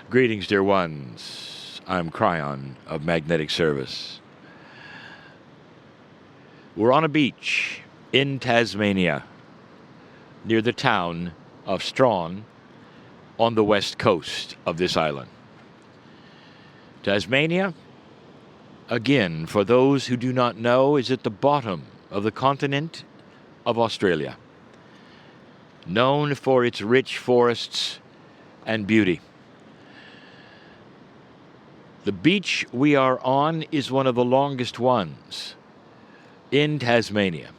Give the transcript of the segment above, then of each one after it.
Greetings, dear ones. I'm Kryon of Magnetic Service. We're on a beach in Tasmania, near the town of Strahan, on the west coast of this island. Tasmania, again, for those who do not know, is at the bottom of the continent of Australia, known for its rich forests and beauty. The beach we are on is one of the longest ones in Tasmania,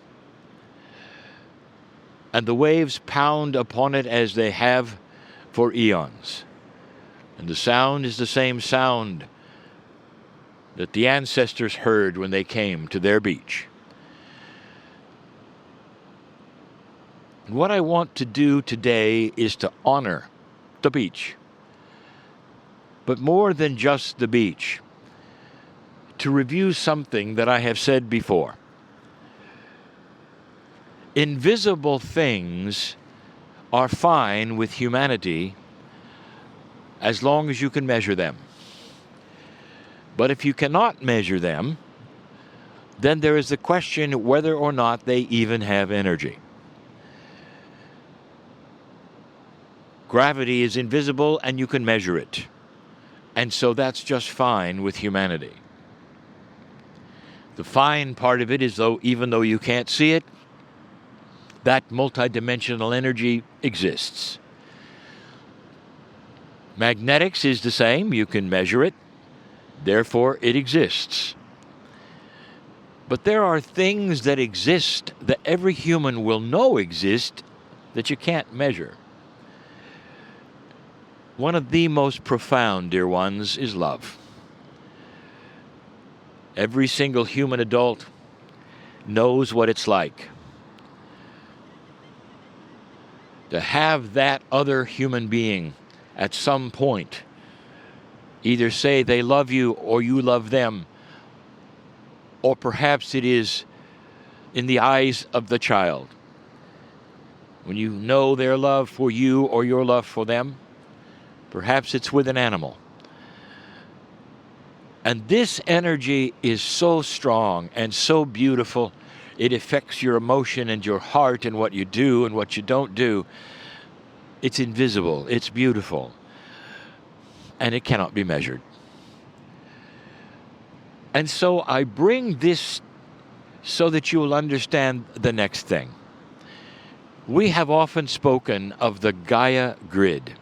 and the waves pound upon it as they have for eons. And the sound is the same sound that the ancestors heard when they came to their beach. And what I want to do today is to honor the beach. But more than just the beach, to review something that I have said before. Invisible things are fine with humanity as long as you can measure them. But if you cannot measure them, then there is the question whether or not they even have energy. Gravity is invisible and you can measure it. And so that's just fine with humanity. The fine part of it is, though, even though you can't see it, that multidimensional energy exists. Magnetics is the same. You can measure it. Therefore, it exists. But there are things that exist that every human will know exist that you can't measure. One of the most profound, dear ones, is love. Every single human adult knows what it's like to have that other human being at some point either say they love you or you love them, or perhaps it is in the eyes of the child. When you know their love for you or your love for them, perhaps it's with an animal. And this energy is so strong and so beautiful, it affects your emotion and your heart and what you do and what you don't do. It's invisible, it's beautiful, and it cannot be measured. And so I bring this so that you will understand the next thing. We have often spoken of the Gaia grid.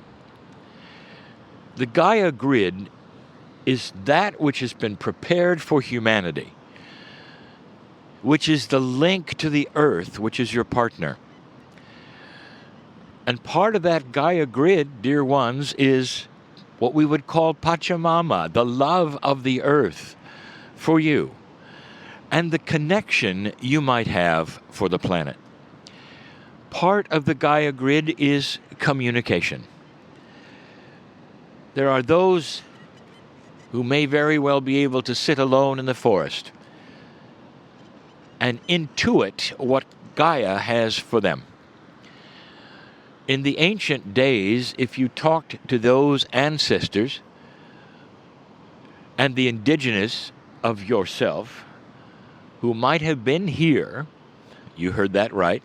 The Gaia grid is that which has been prepared for humanity, which is the link to the earth, which is your partner. And part of that Gaia grid, dear ones, is what we would call Pachamama, the love of the earth for you, and the connection you might have for the planet. Part of the Gaia grid is communication. There are those who may very well be able to sit alone in the forest and intuit what Gaia has for them. In the ancient days, if you talked to those ancestors and the indigenous of yourself who might have been here, you heard that right,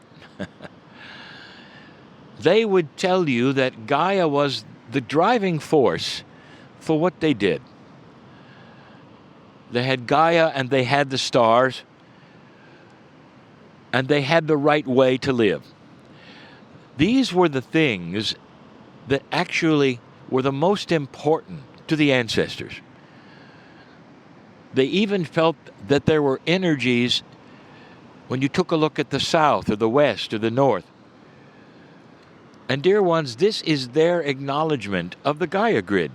they would tell you that Gaia was the driving force for what they did. They had Gaia and they had the stars, and they had the right way to live. These were the things that actually were the most important to the ancestors. They even felt that there were energies when you took a look at the south or the west or the north. And dear ones, this is their acknowledgement of the Gaia grid.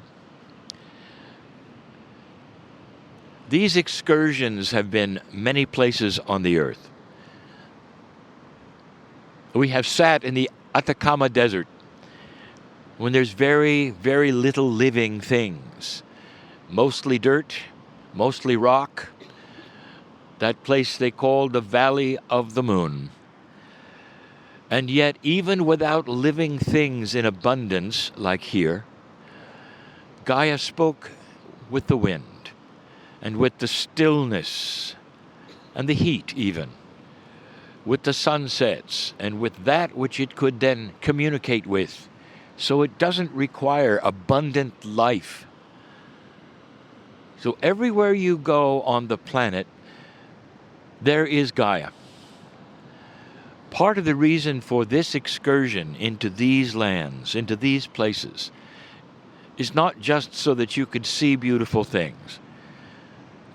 These excursions have been many places on the earth. We have sat in the Atacama Desert when there's very, very little living things. Mostly dirt, mostly rock. That place they call the Valley of the Moon. And yet, even without living things in abundance like here, Gaia spoke with the wind, and with the stillness, and the heat even, with the sunsets, and with that which it could then communicate with, so it doesn't require abundant life. So everywhere you go on the planet, there is Gaia. Part of the reason for this excursion into these lands, into these places, is not just so that you could see beautiful things,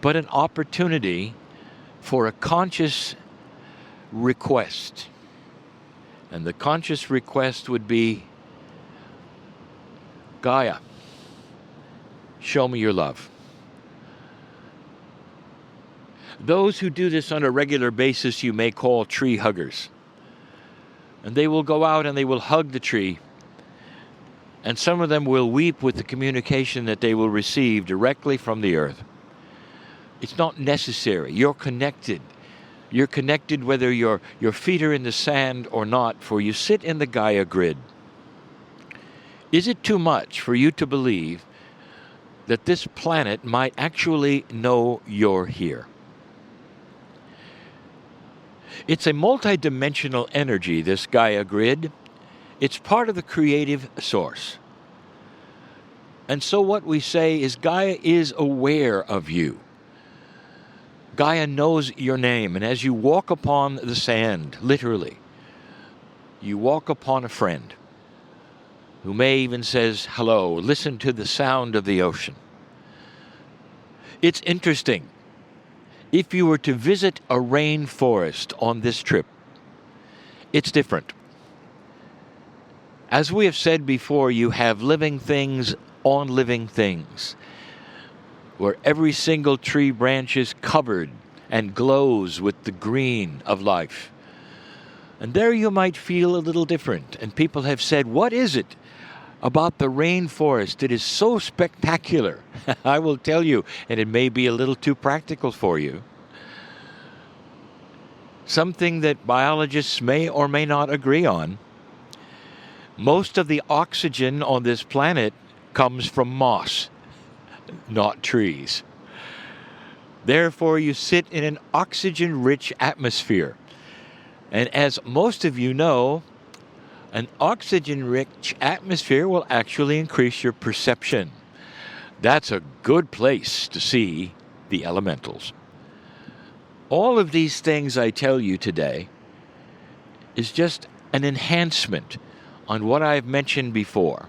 but an opportunity for a conscious request. And the conscious request would be, Gaia, show me your love. Those who do this on a regular basis you may call tree huggers. And they will go out and they will hug the tree. And some of them will weep with the communication that they will receive directly from the earth. It's not necessary. You're connected. You're connected whether your feet are in the sand or not, for you sit in the Gaia grid. Is it too much for you to believe that this planet might actually know you're here? It's a multidimensional energy, this Gaia grid. It's part of the creative source. And so what we say is Gaia is aware of you. Gaia knows your name, and as you walk upon the sand, literally, you walk upon a friend who may even says, hello, listen to the sound of the ocean. It's interesting. If you were to visit a rainforest on this trip, it's different. As we have said before, you have living things on living things, where every single tree branch is covered and glows with the green of life. And there you might feel a little different. And people have said, what is it about the rainforest that is so spectacular? I will tell you, and it may be a little too practical for you, something that biologists may or may not agree on. Most of the oxygen on this planet comes from moss, not trees. Therefore, you sit in an oxygen-rich atmosphere. And as most of you know, an oxygen-rich atmosphere will actually increase your perception. That's a good place to see the elementals. All of these things I tell you today is just an enhancement on what I've mentioned before.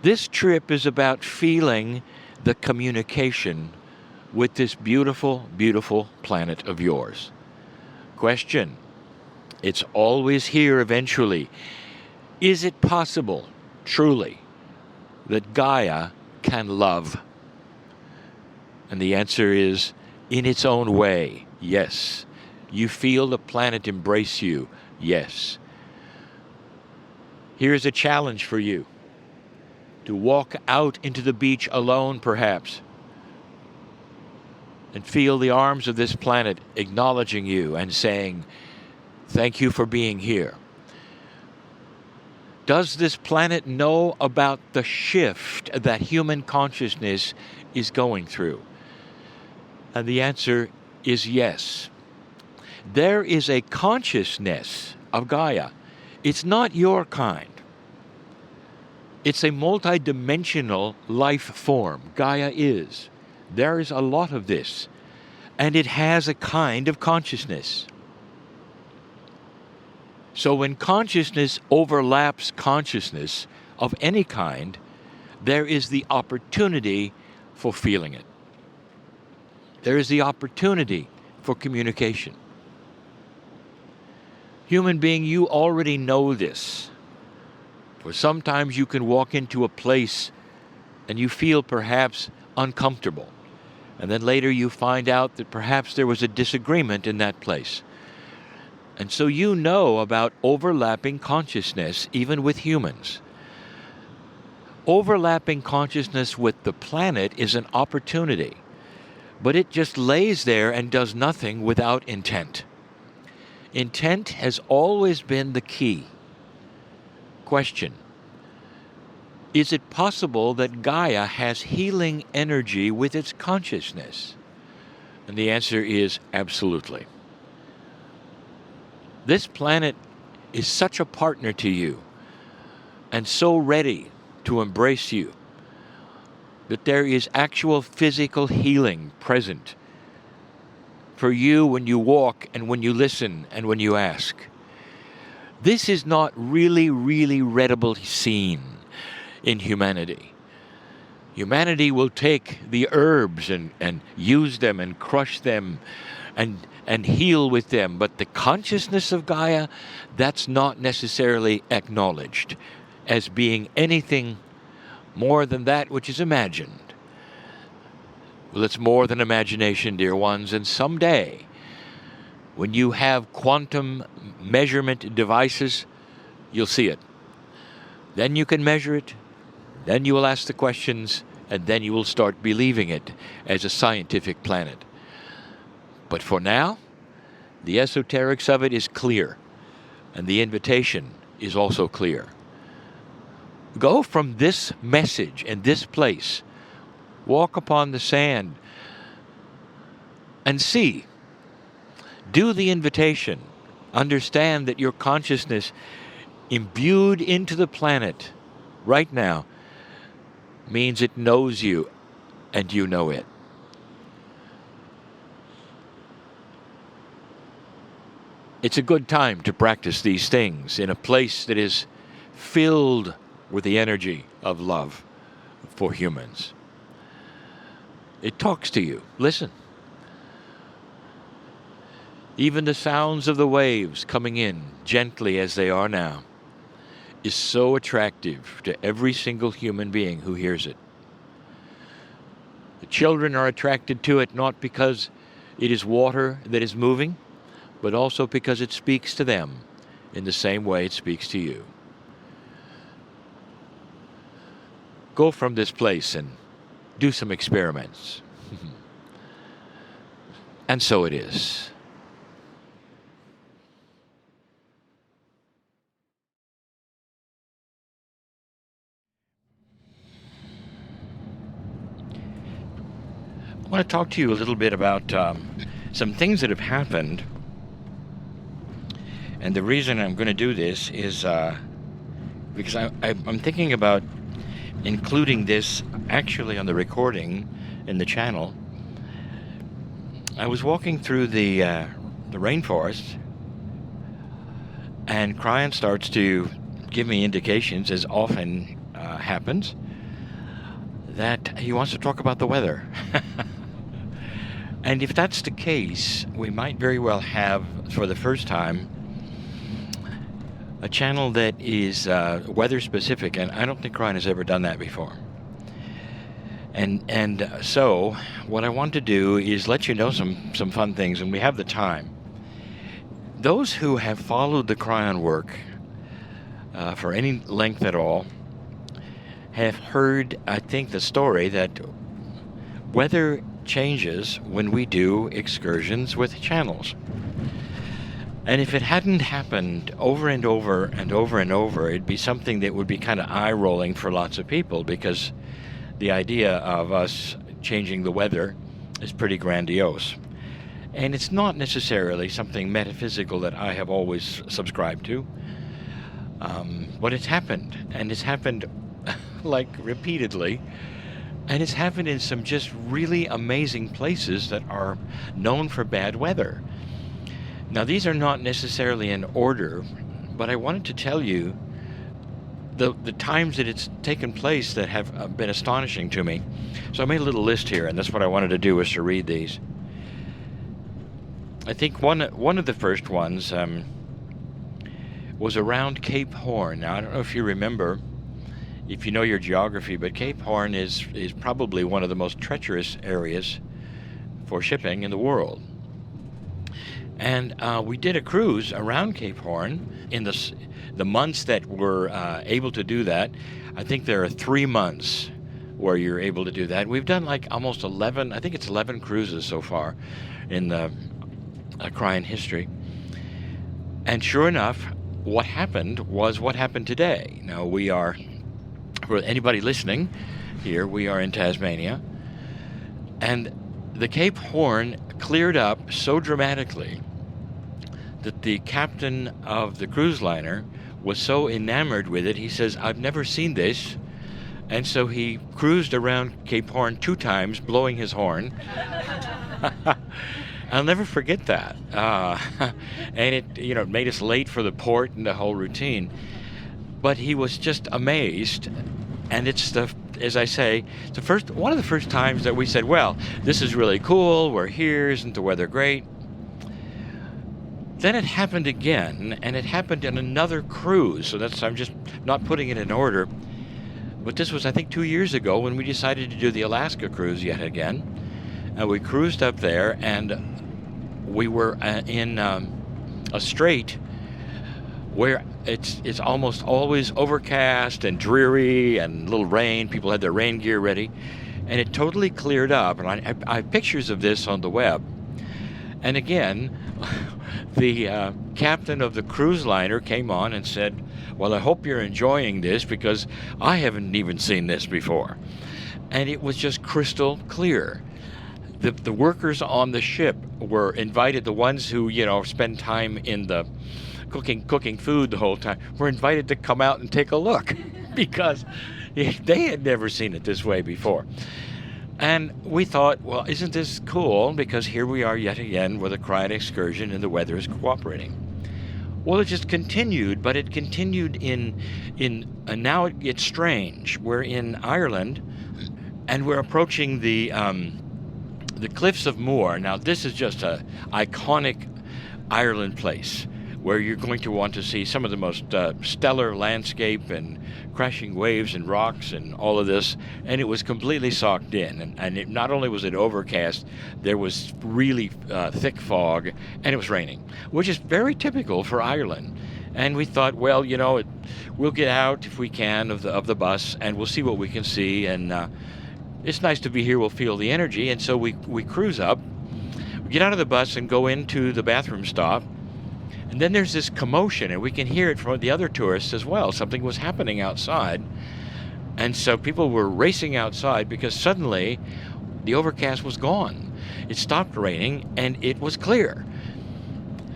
This trip is about feeling the communication with this beautiful, beautiful planet of yours. Question: it's always here eventually. Is it possible, truly, that Gaia can love? And the answer is, in its own way, yes. You feel the planet embrace you, yes. Here's a challenge for you. To walk out into the beach alone, perhaps, and feel the arms of this planet acknowledging you and saying, thank you for being here. Does this planet know about the shift that human consciousness is going through? And the answer is yes. There is a consciousness of Gaia. It's not your kind. It's a multidimensional life form. Gaia is. There is a lot of this. And it has a kind of consciousness. So when consciousness overlaps consciousness of any kind, there is the opportunity for feeling it. There is the opportunity for communication. Human being, you already know this. For sometimes you can walk into a place and you feel perhaps uncomfortable. And then later you find out that perhaps there was a disagreement in that place. And so you know about overlapping consciousness, even with humans. Overlapping consciousness with the planet is an opportunity, but it just lays there and does nothing without intent. Intent has always been the key. Question: Is it possible that Gaia has healing energy with its consciousness? And the answer is absolutely. This planet is such a partner to you and so ready to embrace you that there is actual physical healing present for you when you walk and when you listen and when you ask. This is not really readily seen in humanity. Humanity will take the herbs and use them and crush them and heal with them, but the consciousness of Gaia, that's not necessarily acknowledged as being anything more than that which is imagined. Well, it's more than imagination, dear ones, and someday, when you have quantum measurement devices, you'll see it. Then you can measure it, then you will ask the questions, and then you will start believing it as a scientific planet. But for now, the esoterics of it is clear, and the invitation is also clear. Go from this message and this place, walk upon the sand, and see. Do the invitation. Understand that your consciousness imbued into the planet right now means it knows you and you know it. It's a good time to practice these things in a place that is filled with the energy of love for humans. It talks to you. Listen. Even the sounds of the waves coming in gently as they are now is so attractive to every single human being who hears it. The children are attracted to it not because it is water that is moving, but also because it speaks to them in the same way it speaks to you. Go from this place and do some experiments. And so it is. I want to talk to you a little bit about some things that have happened. And the reason I'm going to do this is because I'm thinking about including this actually on the recording in the channel. I was walking through the rainforest, and Kryon starts to give me indications, as often happens, that he wants to talk about the weather. And if that's the case, we might very well have, for the first time, a channel that is weather specific, and I don't think Kryon has ever done that before. And so what I want to do is let you know some fun things, and we have the time. Those who have followed the Kryon work for any length at all have heard, I think, the story that weather changes when we do excursions with channels. And if it hadn't happened over and over and over and over, it'd be something that would be kind of eye-rolling for lots of people, because the idea of us changing the weather is pretty grandiose. And it's not necessarily something metaphysical that I have always subscribed to. But it's happened, and it's happened like repeatedly. And it's happened in some just really amazing places that are known for bad weather. Now, these are not necessarily in order, but I wanted to tell you the times that it's taken place that have been astonishing to me. So I made a little list here, and that's what I wanted to do, was to read these. I think one of the first ones was around Cape Horn. Now, I don't know if you remember, if you know your geography, but Cape Horn is probably one of the most treacherous areas for shipping in the world. And we did a cruise around Cape Horn in the months that we're able to do that. I think there are 3 months where you're able to do that. We've done like almost 11, I think it's 11 cruises so far in the Kryon history. And sure enough, what happened was what happened today. Now, we are for anybody listening, here we are in Tasmania, and the Cape Horn cleared up so dramatically that the captain of the cruise liner was so enamored with it, he says, "I've never seen this." And so he cruised around Cape Horn 2 times, blowing his horn. I'll never forget that. And it made us late for the port and the whole routine. But he was just amazed. And it's as I say, one of the first times that we said, well, this is really cool. We're here. Isn't the weather great? Then it happened again, and it happened in another cruise. So I'm just not putting it in order. But this was, I think, 2 years ago when we decided to do the Alaska cruise yet again. And we cruised up there, and we were in a strait where it's almost always overcast and dreary and a little rain. People had their rain gear ready. And it totally cleared up. And I have pictures of this on the web. And again, the captain of the cruise liner came on and said, "Well, I hope you're enjoying this because I haven't even seen this before." And it was just crystal clear. The workers on the ship were invited, the ones who, spend time in the cooking food the whole time, were invited to come out and take a look because they had never seen it this way before. And we thought, well, isn't this cool? Because here we are yet again with a Kryon excursion and the weather is cooperating. Well, it just continued, but it continued and now it gets strange. We're in Ireland, and we're approaching the Cliffs of Moher. Now, this is just a iconic Ireland place where you're going to want to see some of the most stellar landscape and crashing waves and rocks and all of this. And it was completely socked in. And not only was it overcast, there was really thick fog, and it was raining, which is very typical for Ireland. And we thought, well, we'll get out if we can of the bus, and we'll see what we can see. And it's nice to be here. We'll feel the energy. And so we cruise up, we get out of the bus and go into the bathroom stop. And then there's this commotion, and we can hear it from the other tourists as well. Something was happening outside. And so people were racing outside because suddenly the overcast was gone. It stopped raining, and it was clear.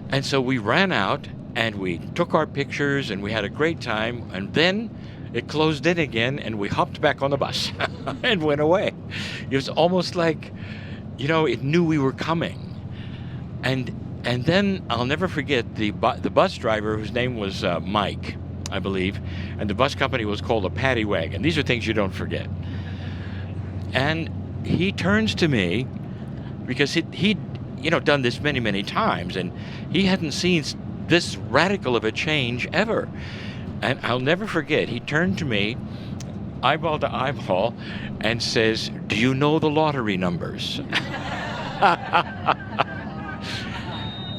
And so we ran out, and we took our pictures, and we had a great time. And then it closed in again, and we hopped back on the bus and went away. It was almost like, it knew we were coming. And then I'll never forget the bus driver, whose name was Mike, I believe, and the bus company was called a Paddy Wagon. These are things you don't forget. And he turns to me because he'd done this many, many times, and he hadn't seen this radical of a change ever. And I'll never forget, he turned to me, eyeball to eyeball, and says, "Do you know the lottery numbers?"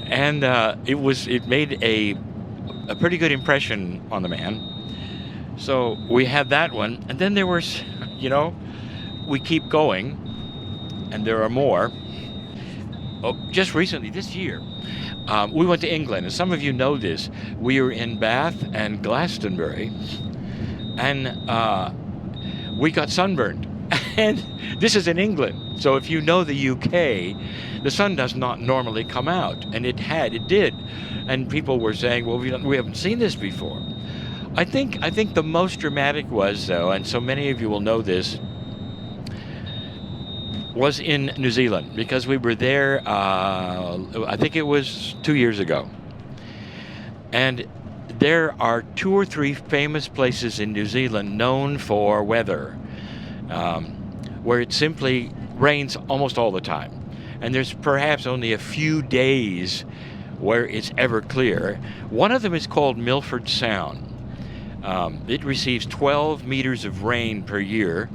And it made a pretty good impression on the man. So we had that one. And then there was, we keep going, and there are more. Oh, just recently, this year, we went to England. And some of you know this. We were in Bath and Glastonbury, and we got sunburned. And this is in England. So if you know the UK, the sun does not normally come out. And it did. And people were saying, well, we haven't seen this before. I think the most dramatic was, though, and so many of you will know this, was in New Zealand, because we were there, I think it was 2 years ago. And there are 2 or 3 famous places in New Zealand known for weather, where it simply rains almost all the time. And there's perhaps only a few days where it's ever clear. One of them is called Milford Sound. It receives 12 meters of rain per year.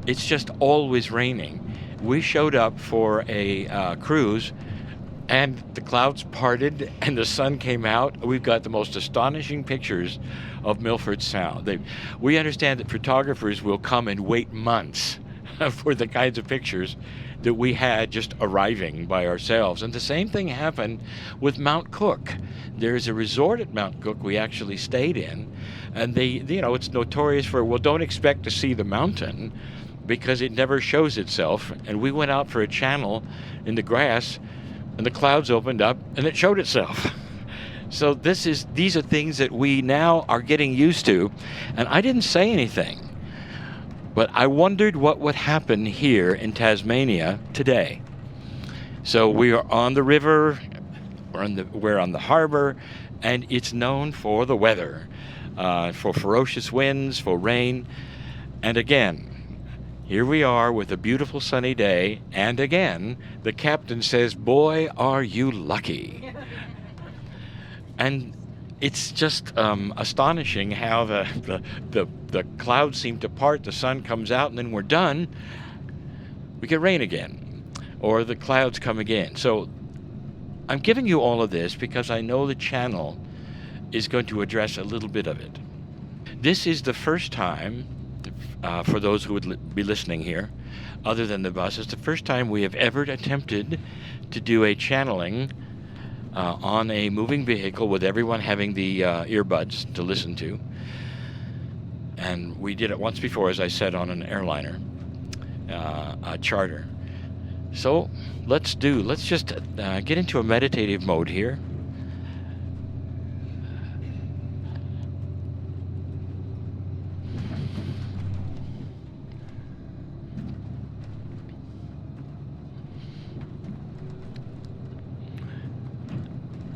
It's just always raining. We showed up for a cruise, and the clouds parted and the sun came out. We've got the most astonishing pictures of Milford Sound. We understand that photographers will come and wait months for the kinds of pictures that we had just arriving by ourselves. And the same thing happened with Mount Cook. There's a resort at Mount Cook we actually stayed in, and it's notorious for, well, don't expect to see the mountain because it never shows itself. And we went out for a channel in the grass, and the clouds opened up, and it showed itself. So these are things that we now are getting used to, and I didn't say anything. But I wondered what would happen here in Tasmania today. So we are on the river, we're on the harbor, and it's known for the weather, for ferocious winds, for rain. And again, here we are with a beautiful sunny day, and again, the captain says, "Boy, are you lucky." And it's just astonishing how the clouds seem to part, the sun comes out, and then we're done. We get rain again, or the clouds come again. So I'm giving you all of this because I know the channel is going to address a little bit of it. This is the first time, for those who would be listening here, other than the bus, it's the first time we have ever attempted to do a channeling on a moving vehicle with everyone having the earbuds to listen to. And we did it once before, as I said, on an airliner, a charter. So let's just get into a meditative mode here.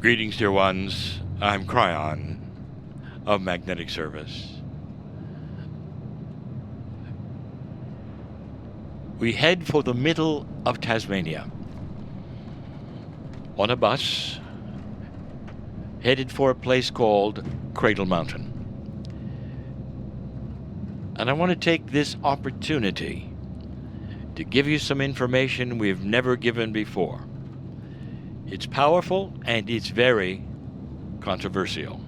Greetings, dear ones. I'm Kryon of Magnetic Service. We head for the middle of Tasmania on a bus headed for a place called Cradle Mountain. And I want to take this opportunity to give you some information we've never given before. It's powerful and it's very controversial.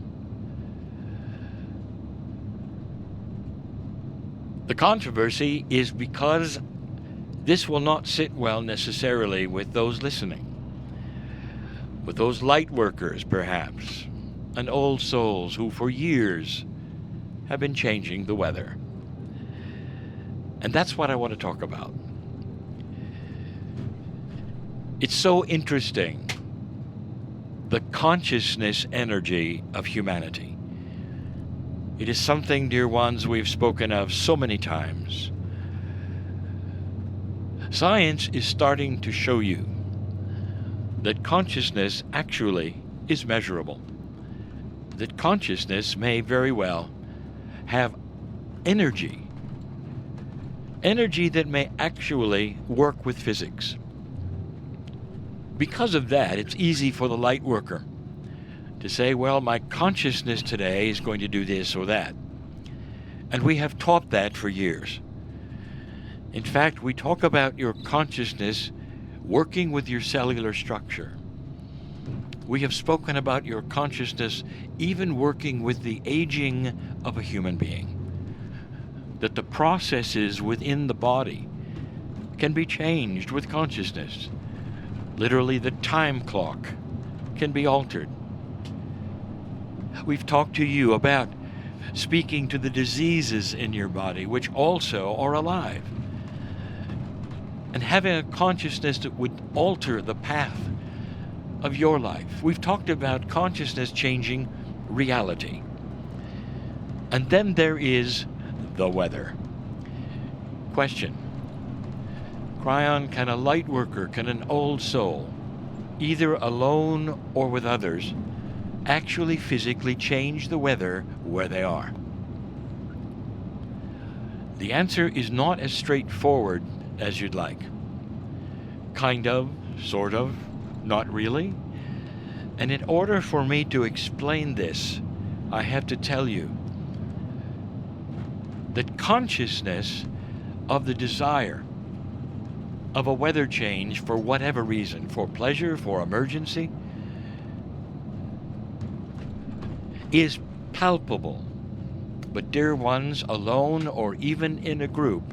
The controversy is because this will not sit well necessarily with those listening, with those light workers perhaps, and old souls who for years have been changing the weather. And that's what I want to talk about. It's so interesting, the consciousness energy of humanity. It is something, dear ones, we've spoken of so many times. Science is starting to show you that consciousness actually is measurable, that consciousness may very well have energy that may actually work with physics. Because of that, it's easy for the light worker to say, well, my consciousness today is going to do this or that. And we have taught that for years. In fact, we talk about your consciousness working with your cellular structure. We have spoken about your consciousness even working with the aging of a human being. That the processes within the body can be changed with consciousness. Literally, the time clock can be altered. We've talked to you about speaking to the diseases in your body, which also are alive, and having a consciousness that would alter the path of your life. We've talked about consciousness changing reality. And then there is the weather. Question. Kryon, can a light worker, can an old soul, either alone or with others, actually physically change the weather where they are? The answer is not as straightforward as you'd like. Kind of, sort of, not really. And in order for me to explain this, I have to tell you that consciousness of the desire of a weather change for whatever reason, for pleasure, for emergency, is palpable. But dear ones, alone or even in a group,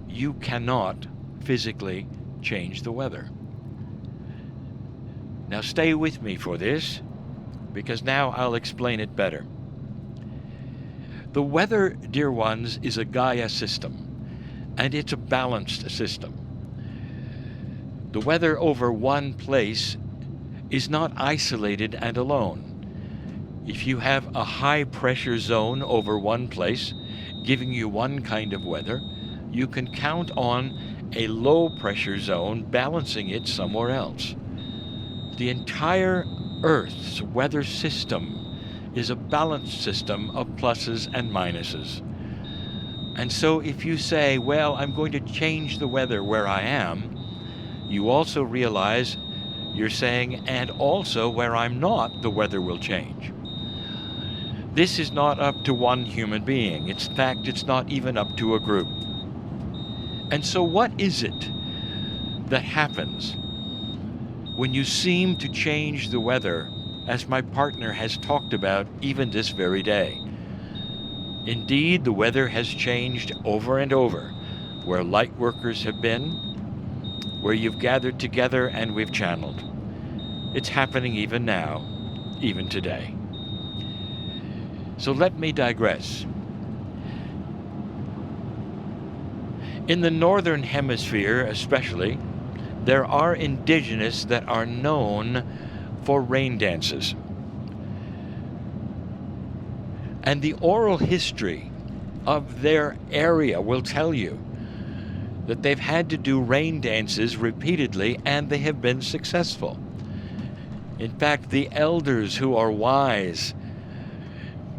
you cannot physically change the weather. Now stay with me for this, because now I'll explain it better. The weather, dear ones, is a Gaia system, and it's a balanced system. The weather over one place is not isolated and alone. If you have a high pressure zone over one place, giving you one kind of weather, you can count on a low pressure zone balancing it somewhere else. The entire Earth's weather system is a balanced system of pluses and minuses. And so if you say, well, I'm going to change the weather where I am, you also realize you're saying, and also where I'm not, the weather will change. This is not up to one human being. In fact, it's not even up to a group. And so what is it that happens when you seem to change the weather, as my partner has talked about even this very day? Indeed, the weather has changed over and over, where light workers have been, where you've gathered together and we've channeled. It's happening even now, even today. So let me digress. In the northern hemisphere especially, there are indigenous that are known for rain dances. And the oral history of their area will tell you that they've had to do rain dances repeatedly and they have been successful. In fact, the elders who are wise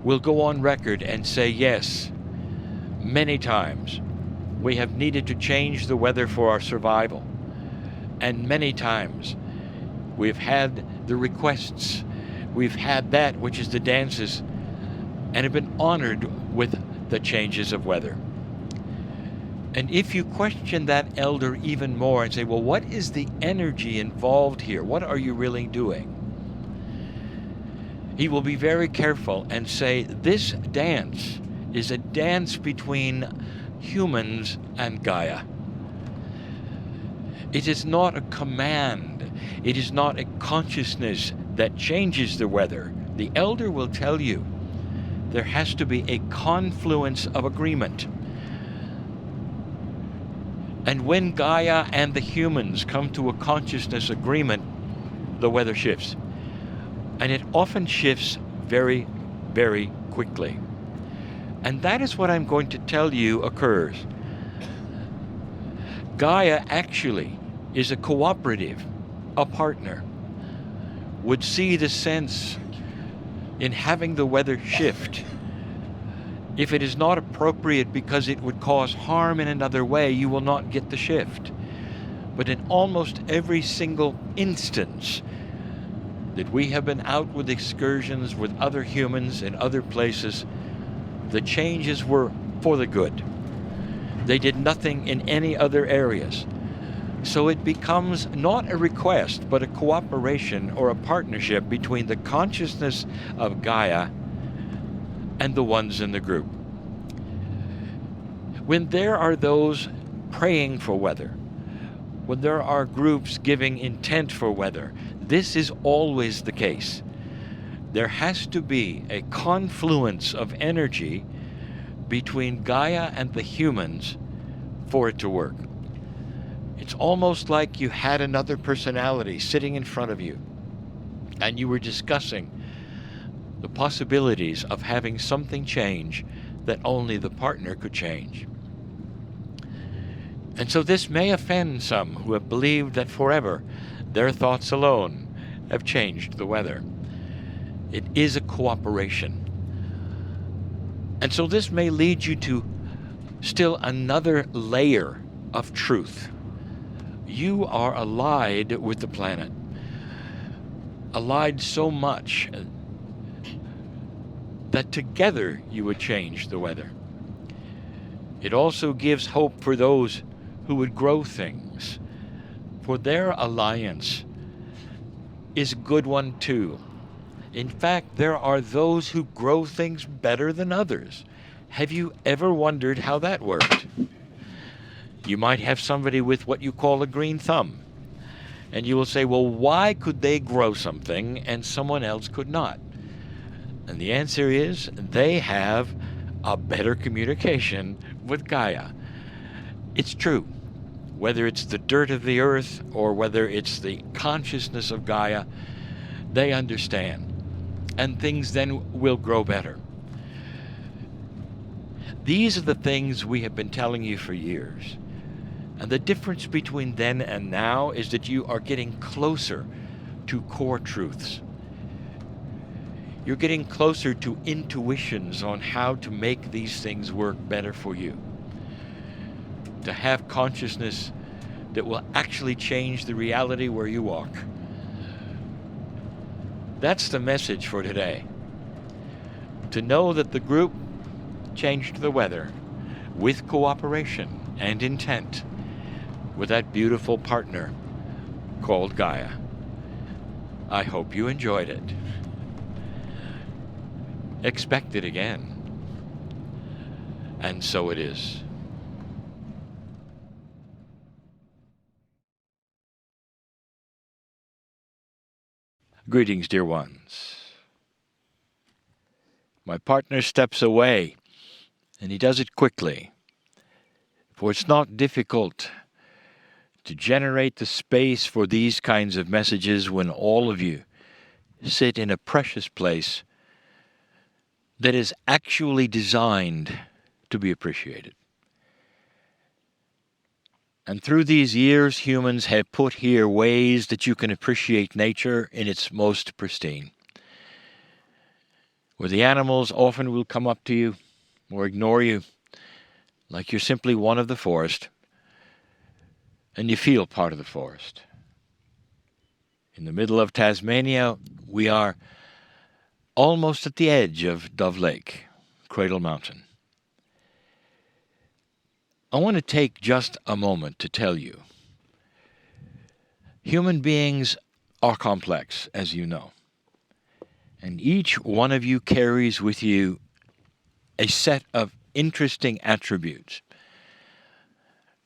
will go on record and say, yes, many times we have needed to change the weather for our survival. And many times we've had the requests, we've had that which is the dances, and have been honored with the changes of weather. And if you question that elder even more and say, well, what is the energy involved here? What are you really doing? He will be very careful and say, this dance is a dance between humans and Gaia. It is not a command. It is not a consciousness that changes the weather. The elder will tell you there has to be a confluence of agreement. And when Gaia and the humans come to a consciousness agreement, the weather shifts. And it often shifts very, very quickly. And that is what I'm going to tell you occurs. Gaia actually is a cooperative, a partner, would see the sense in having the weather shift. If it is not appropriate because it would cause harm in another way, you will not get the shift. But in almost every single instance that we have been out with excursions with other humans in other places, the changes were for the good. They did nothing in any other areas. So it becomes not a request, but a cooperation or a partnership between the consciousness of Gaia and the ones in the group. When there are those praying for weather, when there are groups giving intent for weather, this is always the case. There has to be a confluence of energy between Gaia and the humans for it to work. It's almost like you had another personality sitting in front of you and you were discussing the possibilities of having something change that only the partner could change. And so this may offend some who have believed that forever their thoughts alone have changed the weather. It is a cooperation. And so this may lead you to still another layer of truth. You are allied with the planet. Allied so much that together you would change the weather. It also gives hope for those who would grow things, for their alliance is a good one too. In fact, there are those who grow things better than others. Have you ever wondered how that worked? You might have somebody with what you call a green thumb. And you will say, well, why could they grow something and someone else could not? And the answer is they have a better communication with Gaia. It's true. Whether it's the dirt of the earth or whether it's the consciousness of Gaia, they understand. And things then will grow better. These are the things we have been telling you for years. And the difference between then and now is that you are getting closer to core truths. You're getting closer to intuitions on how to make these things work better for you. To have consciousness that will actually change the reality where you walk. That's the message for today. To know that the group changed the weather with cooperation and intent with that beautiful partner called Gaia. I hope you enjoyed it. Expect it again. And so it is. Greetings, dear ones. My partner steps away, and he does it quickly, for it's not difficult to generate the space for these kinds of messages when all of you sit in a precious place that is actually designed to be appreciated. And through these years, humans have put here ways that you can appreciate nature in its most pristine, where the animals often will come up to you or ignore you like you're simply one of the forest, and you feel part of the forest. In the middle of Tasmania, we are almost at the edge of Dove Lake, Cradle Mountain. I want to take just a moment to tell you, human beings are complex, as you know, and each one of you carries with you a set of interesting attributes,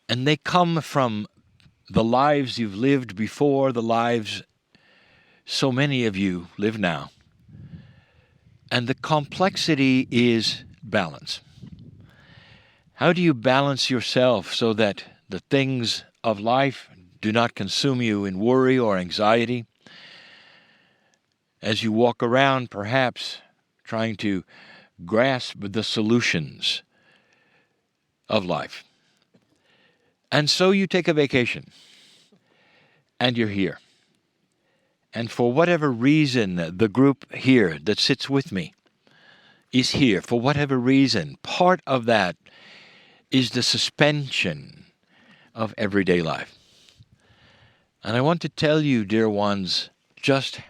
and they come from the lives you've lived before, the lives so many of you live now. And the complexity is balance. How do you balance yourself so that the things of life do not consume you in worry or anxiety? As you walk around, perhaps trying to grasp the solutions of life. And so you take a vacation, and you're here. And for whatever reason, the group here that sits with me is here. For whatever reason, part of that is the suspension of everyday life. And I want to tell you, dear ones, just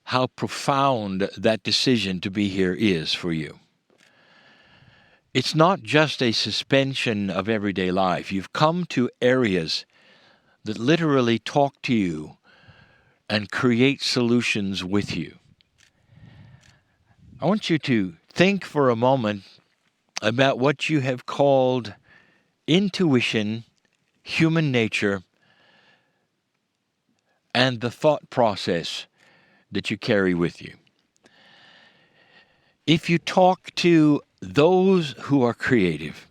how profound that decision to be here is for you. It's not just a suspension of everyday life. You've come to areas that literally talk to you and create solutions with you. I want you to think for a moment about what you have called intuition, human nature, and the thought process that you carry with you. If you talk to those who are creative,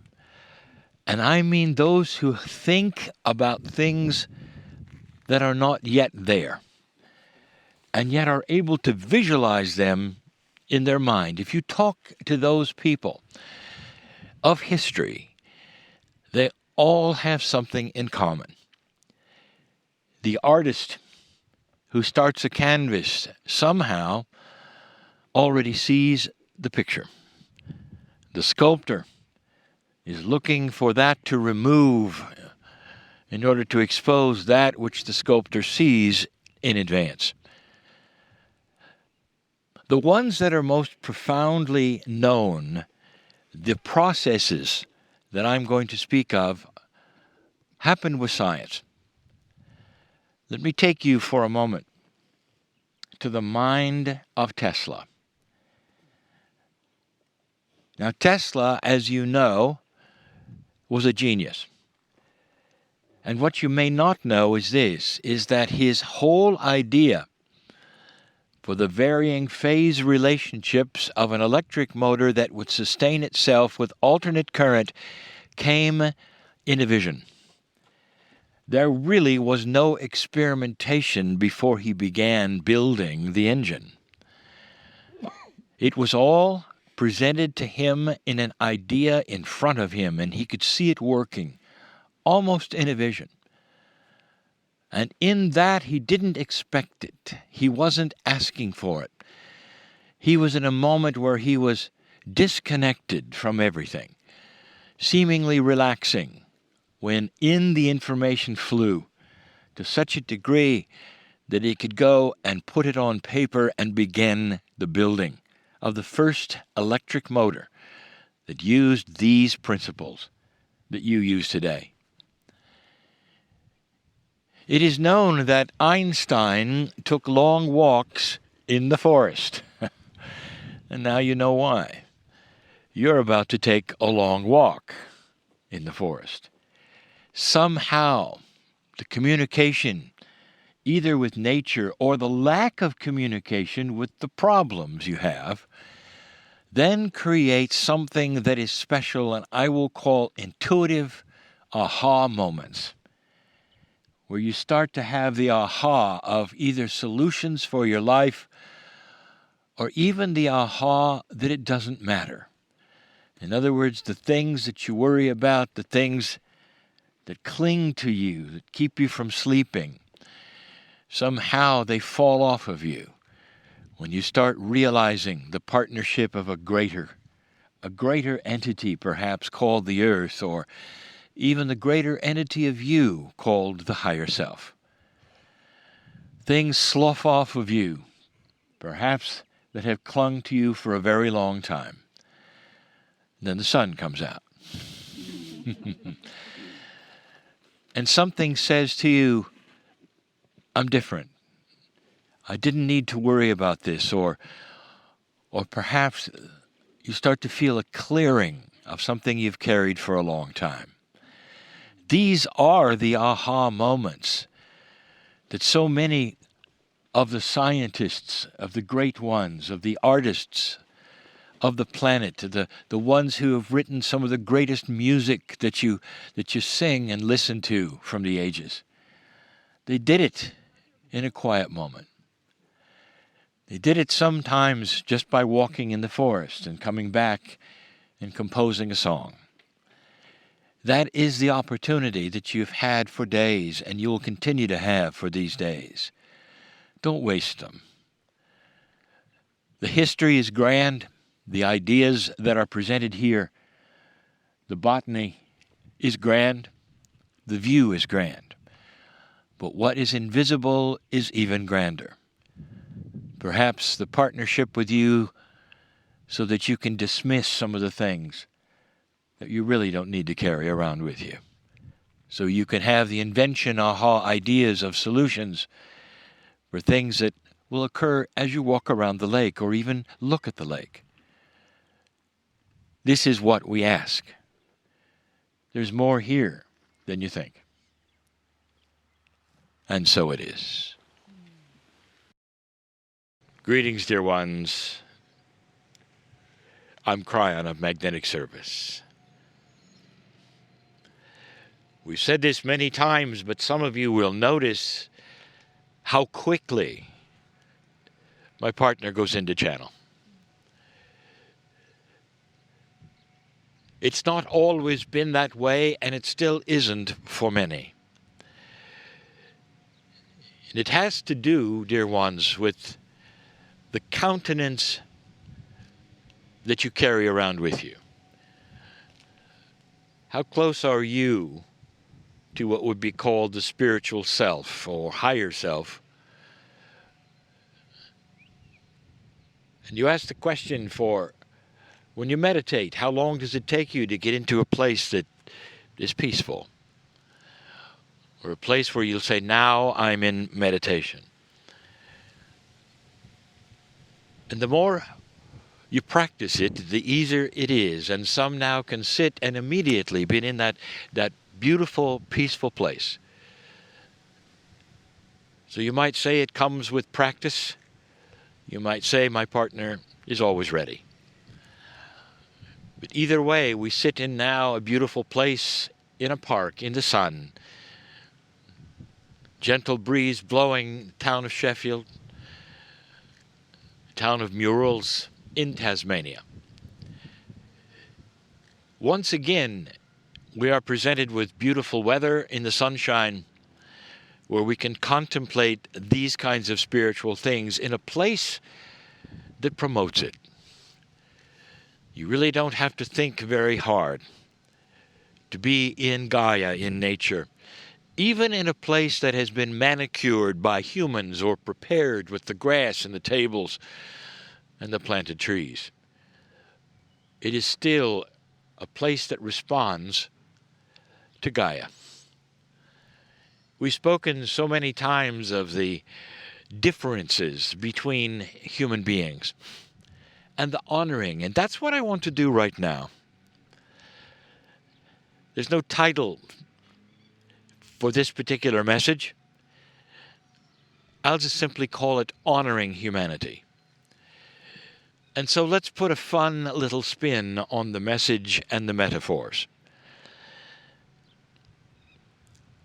and I mean those who think about things that are not yet there, and yet are able to visualize them in their mind. If you talk to those people of history, they all have something in common. The artist who starts a canvas somehow already sees the picture. The sculptor is looking for that to remove in order to expose that which the sculptor sees in advance. The ones that are most profoundly known, the processes that I'm going to speak of, happen with science. Let me take you for a moment to the mind of Tesla. Now, Tesla, as you know, was a genius. And what you may not know is this, is that his whole idea for the varying phase relationships of an electric motor that would sustain itself with alternate current came in a vision. There really was no experimentation before he began building the engine. It was all presented to him in an idea in front of him, and he could see it working, almost in a vision. And in that, he didn't expect it. He wasn't asking for it. He was in a moment where he was disconnected from everything, seemingly relaxing, when in the information flew to such a degree that he could go and put it on paper and begin the building of the first electric motor that used these principles that you use today. It is known that Einstein took long walks in the forest. And now you know why. You're about to take a long walk in the forest. Somehow, the communication, either with nature or the lack of communication with the problems you have, then creates something that is special and I will call intuitive aha moments, where you start to have the aha of either solutions for your life or even the aha that it doesn't matter. In other words, the things that you worry about, the things that cling to you, that keep you from sleeping, somehow they fall off of you when you start realizing the partnership of a greater entity perhaps called the earth, or even the greater entity of you called the higher self. Things slough off of you, perhaps that have clung to you for a very long time. Then the sun comes out. And something says to you, I'm different. I didn't need to worry about this, or perhaps you start to feel a clearing of something you've carried for a long time. These are the aha moments that so many of the scientists, of the great ones, of the artists of the planet, the ones who have written some of the greatest music that you sing and listen to from the ages, they did it in a quiet moment. They did it sometimes just by walking in the forest and coming back and composing a song. That is the opportunity that you've had for days and you will continue to have for these days. Don't waste them. The history is grand. The ideas that are presented here, the botany is grand. The view is grand. But what is invisible is even grander. Perhaps the partnership with you so that you can dismiss some of the things that you really don't need to carry around with you. So you can have the invention, aha ideas of solutions for things that will occur as you walk around the lake or even look at the lake. This is what we ask. There's more here than you think. And so it is. Greetings, dear ones. I'm Kryon of Magnetic Service. We've said this many times, but some of you will notice how quickly my partner goes into channel. It's not always been that way, and it still isn't for many. And it has to do, dear ones, with the countenance that you carry around with you. How close are you to what would be called the spiritual self or higher self? And you ask the question for, when you meditate, how long does it take you to get into a place that is peaceful? Or a place where you'll say, now I'm in meditation. And the more you practice it, the easier it is. And some now can sit and immediately be in that beautiful, peaceful place. So you might say it comes with practice. You might say my partner is always ready. But either way, we sit in now a beautiful place in a park, in the sun. Gentle breeze blowing, town of Sheffield, town of Murals in Tasmania. Once again, we are presented with beautiful weather in the sunshine, where we can contemplate these kinds of spiritual things in a place that promotes it. You really don't have to think very hard to be in Gaia, in nature, even in a place that has been manicured by humans or prepared with the grass and the tables and the planted trees. It is still a place that responds to Gaia. We've spoken so many times of the differences between human beings and the honoring, and that's what I want to do right now. There's no title for this particular message. I'll just simply call it Honoring Humanity. And so let's put a fun little spin on the message and the metaphors.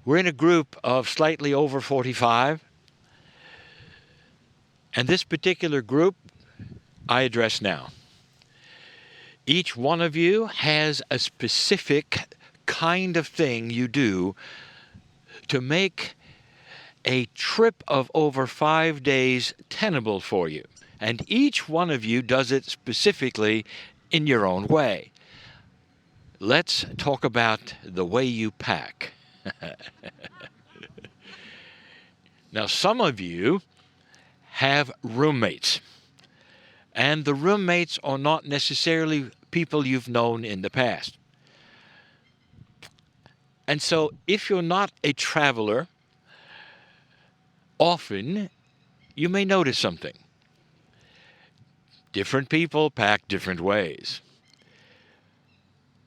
We're in a group of slightly over 45, and this particular group I address now. Each one of you has a specific kind of thing you do to make a trip of over 5 days tenable for you. And each one of you does it specifically in your own way. Let's talk about the way you pack. Now, some of you have roommates, and the roommates are not necessarily people you've known in the past. And so if you're not a traveler, often you may notice something. Different people pack different ways.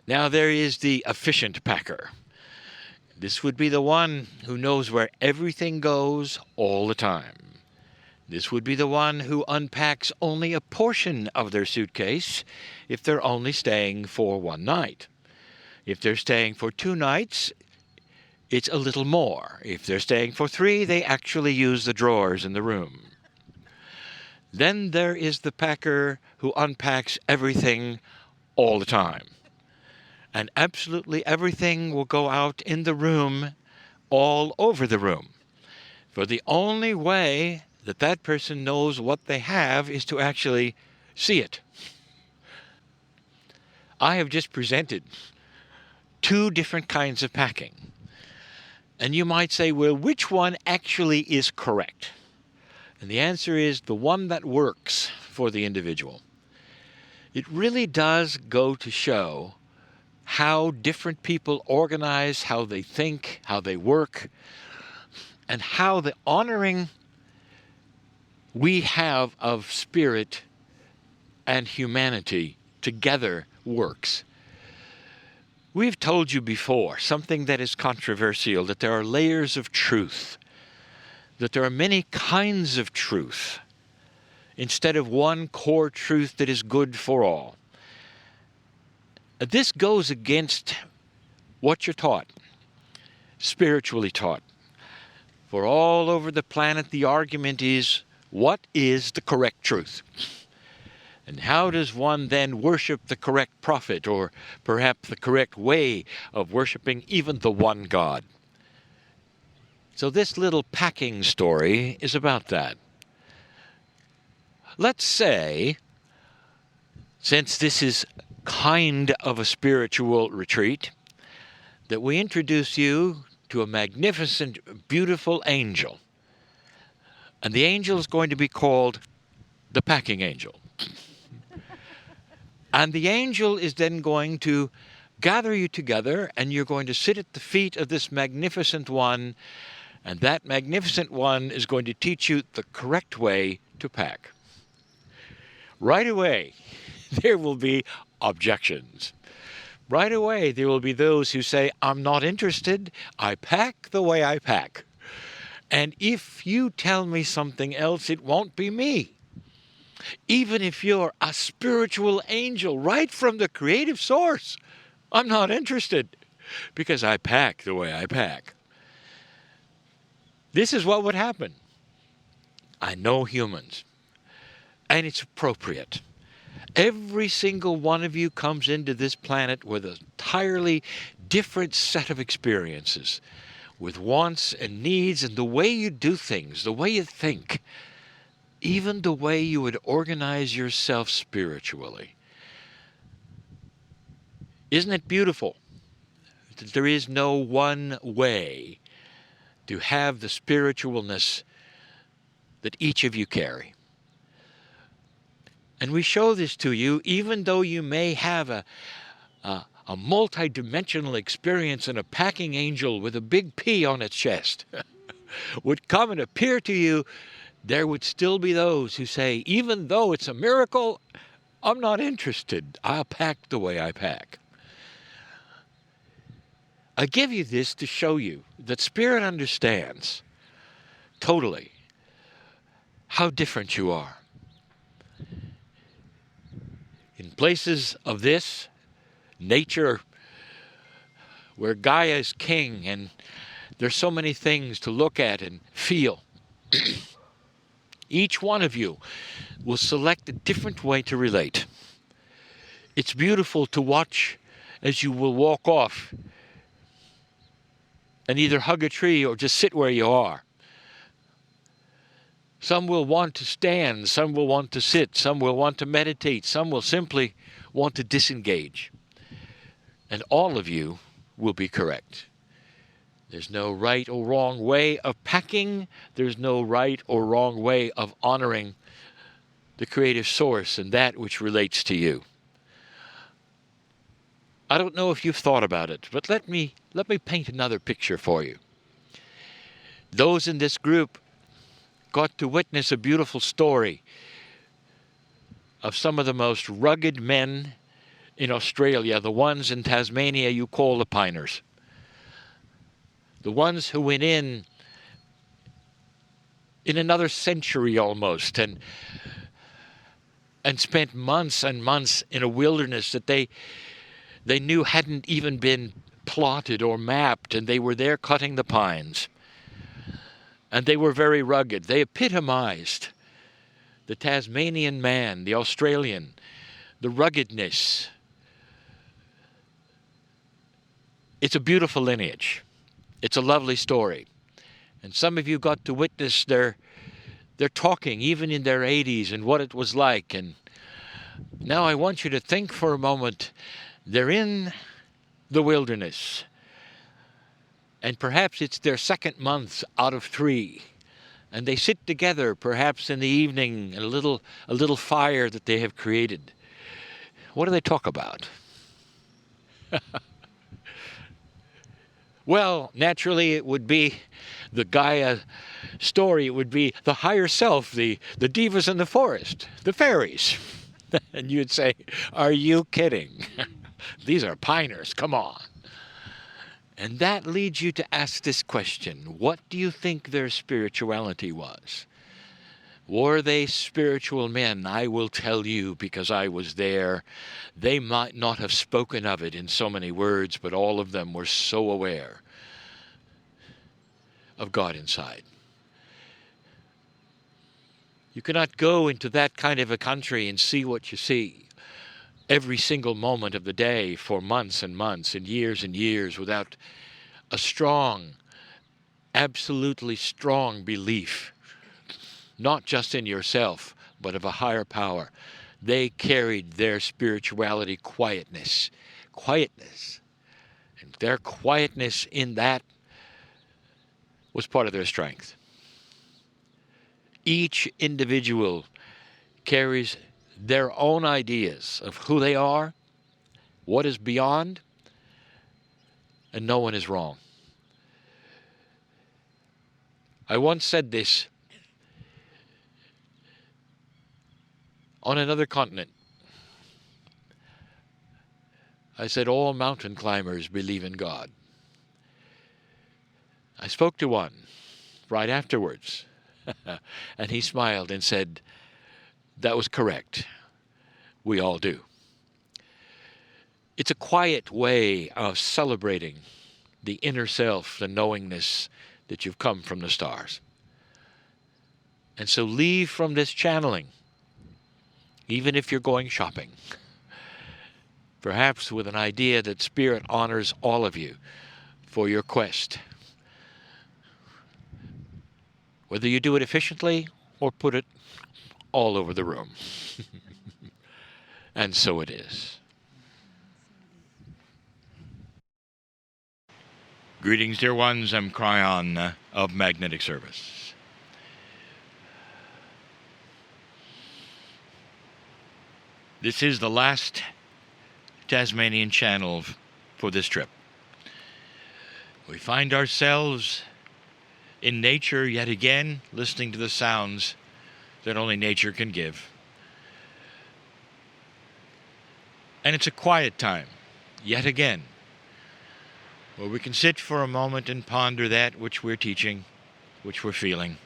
Now there is the efficient packer. This would be the one who knows where everything goes all the time. This would be the one who unpacks only a portion of their suitcase if they're only staying for one night. If they're staying for 2 nights, it's a little more. If they're staying for 3, they actually use the drawers in the room. Then there is the packer who unpacks everything all the time. And absolutely everything will go out in the room, all over the room. For the only way that that person knows what they have is to actually see it. I have just presented 2 different kinds of packing. And you might say, well, which one actually is correct? And the answer is the one that works for the individual. It really does go to show how different people organize, how they think, how they work, and how the honoring we have of spirit and humanity together works. We've told you before something that is controversial, that there are layers of truth, that there are many kinds of truth, instead of one core truth that is good for all. This goes against what you're taught, spiritually taught. For all over the planet, the argument is, what is the correct truth? And how does one then worship the correct prophet, or perhaps the correct way of worshiping even the one God? So this little packing story is about that. Let's say, since this is kind of a spiritual retreat, that we introduce you to a magnificent, beautiful angel. And the angel is going to be called the packing angel. And the angel is then going to gather you together, and you're going to sit at the feet of this magnificent one, and that magnificent one is going to teach you the correct way to pack. Right away, there will be objections. Right away, there will be those who say, I'm not interested. I pack the way I pack. And if you tell me something else, it won't be me. Even if you're a spiritual angel right from the creative source, I'm not interested because I pack the way I pack. This is what would happen. I know humans, and it's appropriate. Every single one of you comes into this planet with an entirely different set of experiences, with wants and needs and the way you do things, the way you think, even the way you would organize yourself spiritually. Isn't it beautiful that there is no one way to have the spiritualness that each of you carry? And we show this to you even though you may have a multi-dimensional experience, and a packing angel with a big P on its chest would come and appear to you. There would still be those who say, even though it's a miracle, I'm not interested. I'll pack the way I pack. I give you this to show you that Spirit understands totally how different you are. In places of this nature where Gaia is king and there's so many things to look at and feel, each one of you will select a different way to relate. It's beautiful to watch as you will walk off and either hug a tree or just sit where you are. Some will want to stand, some will want to sit, some will want to meditate, some will simply want to disengage. And all of you will be correct. There's no right or wrong way of packing. There's no right or wrong way of honoring the creative source and that which relates to you. I don't know if you've thought about it, but let me paint another picture for you. Those in this group got to witness a beautiful story of some of the most rugged men in Australia, the ones in Tasmania you call the piners. The ones who went in another century almost and spent months and months in a wilderness that they knew hadn't even been plotted or mapped, and they were there cutting the pines. And they were very rugged. They epitomized the Tasmanian man, the Australian, the ruggedness. It's a beautiful lineage. It's a lovely story. And some of you got to witness their talking, even in their 80s, and what it was like. And now I want you to think for a moment. They're in the wilderness. And perhaps it's their second month out of 3. And they sit together, perhaps in the evening, in a little fire that they have created. What do they talk about? Well, naturally, it would be the Gaia story. It would be the higher self, the divas in the forest, the fairies. And you'd say, are you kidding? These are piners, come on. And that leads you to ask this question. What do you think their spirituality was? Were they spiritual men? I will tell you, because I was there. They might not have spoken of it in so many words, but all of them were so aware of God inside. You cannot go into that kind of a country and see what you see every single moment of the day for months and months and years without a strong, absolutely strong belief, not just in yourself, but of a higher power. They carried their spirituality quietness. And their quietness in that was part of their strength. Each individual carries their own ideas of who they are, what is beyond, and no one is wrong. I once said this on another continent. I said, all mountain climbers believe in God. I spoke to one right afterwards, and he smiled and said, that was correct. We all do. It's a quiet way of celebrating the inner self, the knowingness that you've come from the stars. And so leave from this channeling, even if you're going shopping, perhaps with an idea that Spirit honors all of you for your quest. Whether you do it efficiently or put it all over the room. And so it is. Greetings, dear ones. I'm Kryon of Magnetic Service. This is the last Tasmanian channel for this trip. We find ourselves in nature yet again, listening to the sounds that only nature can give. And it's a quiet time, yet again, where we can sit for a moment and ponder that which we're teaching, which we're feeling.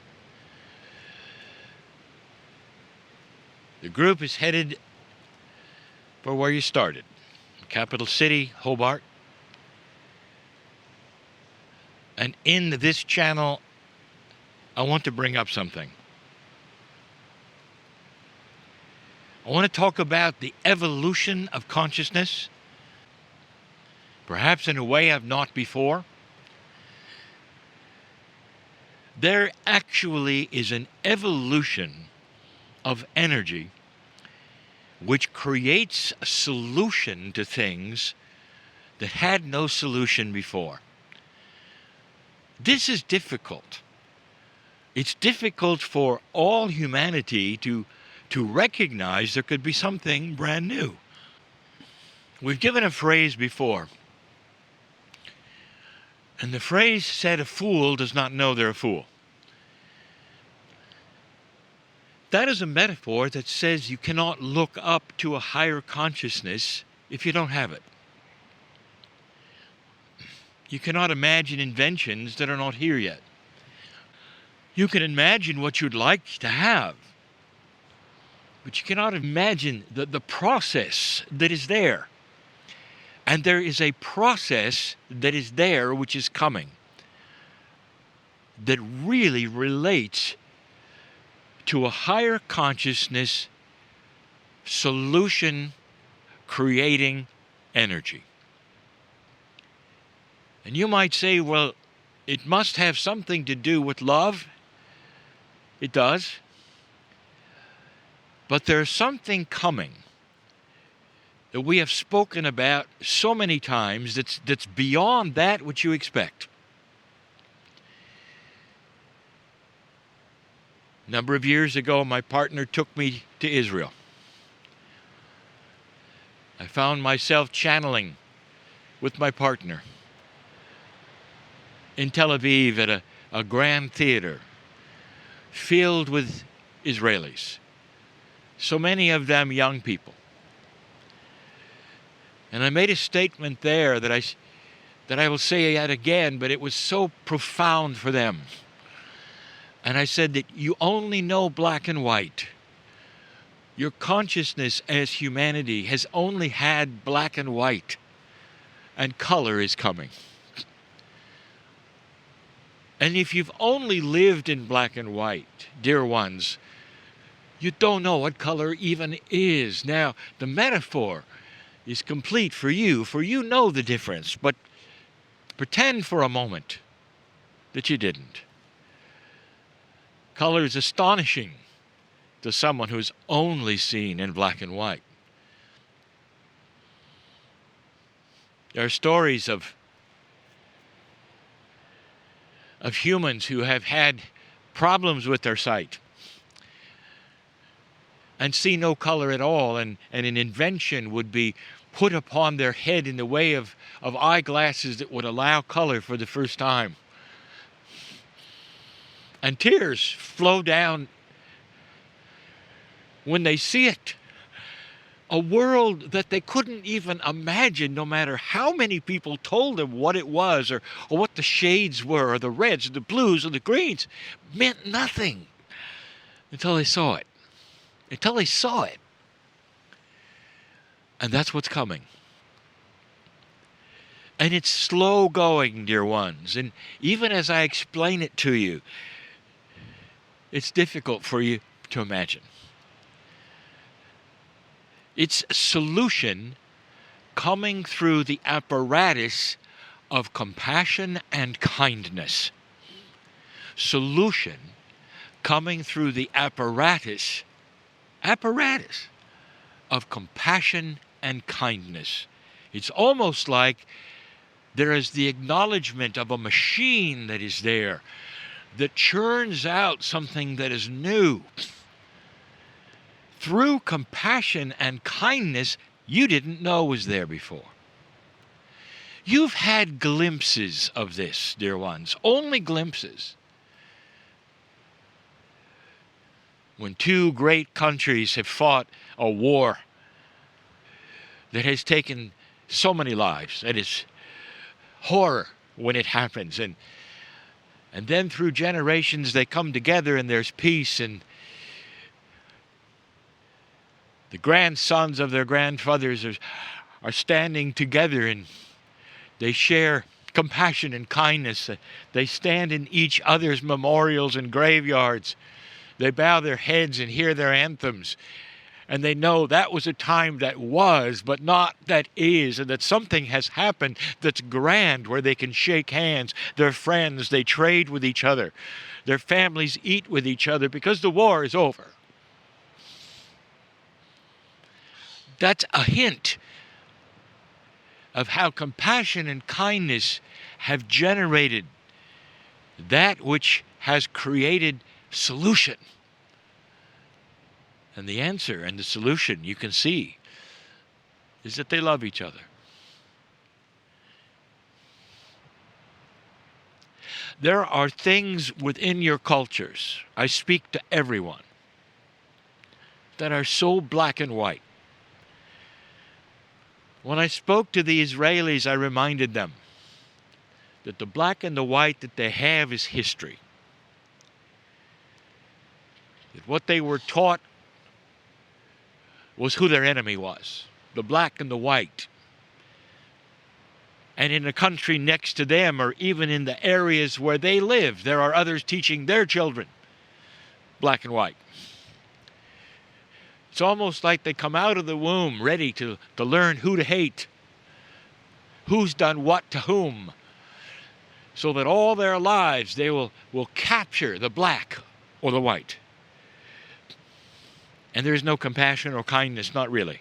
The group is headed for where you started, capital city, Hobart. And in this channel, I want to bring up something. I want to talk about the evolution of consciousness, perhaps in a way I've not before. There actually is an evolution of energy which creates a solution to things that had no solution before. This is difficult. It's difficult for all humanity to recognize there could be something brand new. We've given a phrase before, and the phrase said, a fool does not know they're a fool. That is a metaphor that says you cannot look up to a higher consciousness if you don't have it. You cannot imagine inventions that are not here yet. You can imagine what you'd like to have, but you cannot imagine the process that is there. And there is a process that is there which is coming that really relates to a higher consciousness solution creating energy. And you might say, well, it must have something to do with love. It does. But there's something coming that we have spoken about so many times that's beyond that which you expect. A number of years ago, my partner took me to Israel. I found myself channeling with my partner in Tel Aviv at a grand theater filled with Israelis, so many of them young people. And I made a statement there that I will say yet again, but it was so profound for them. And I said that you only know black and white. Your consciousness as humanity has only had black and white, and color is coming. And if you've only lived in black and white, dear ones, you don't know what color even is. Now, the metaphor is complete for you know the difference, but pretend for a moment that you didn't. Color is astonishing to someone who's only seen in black and white. There are stories of humans who have had problems with their sight and see no color at all, and an invention would be put upon their head in the way of eyeglasses that would allow color for the first time. And tears flow down when they see it. a world that they couldn't even imagine, no matter how many people told them what it was, or what the shades were, or the reds, or the blues, or the greens, meant nothing until they saw it. Until they saw it. And that's what's coming. And it's slow going, dear ones. And even as I explain it to you, it's difficult for you to imagine. It's solution coming through the apparatus of compassion and kindness. Solution coming through the apparatus of compassion and kindness. It's almost like there is the acknowledgement of a machine that is there, that churns out something that is new. Through compassion and kindness you didn't know was there before. You've had glimpses of this, dear ones, only glimpses. When two great countries have fought a war that has taken so many lives, it is horror when it happens, and then through generations they come together and there's peace, and the grandsons of their grandfathers are standing together, and they share compassion and kindness. They stand in each other's memorials and graveyards. They bow their heads and hear their anthems. And they know that was a time that was, but not that is, and that something has happened that's grand, where they can shake hands. They're friends. They trade with each other. Their families eat with each other because the war is over. That's a hint of how compassion and kindness have generated that which has created solution. And the answer and the solution, you can see, is that they love each other. There are things within your cultures, I speak to everyone, that are so black and white. When I spoke to the Israelis, I reminded them that the black and the white that they have is history. That what they were taught was who their enemy was, the black and the white. And in the country next to them, or even in the areas where they live, there are others teaching their children black and white. It's almost like they come out of the womb ready to learn who to hate, who's done what to whom, so that all their lives they will capture the black or the white. And there is no compassion or kindness, not really.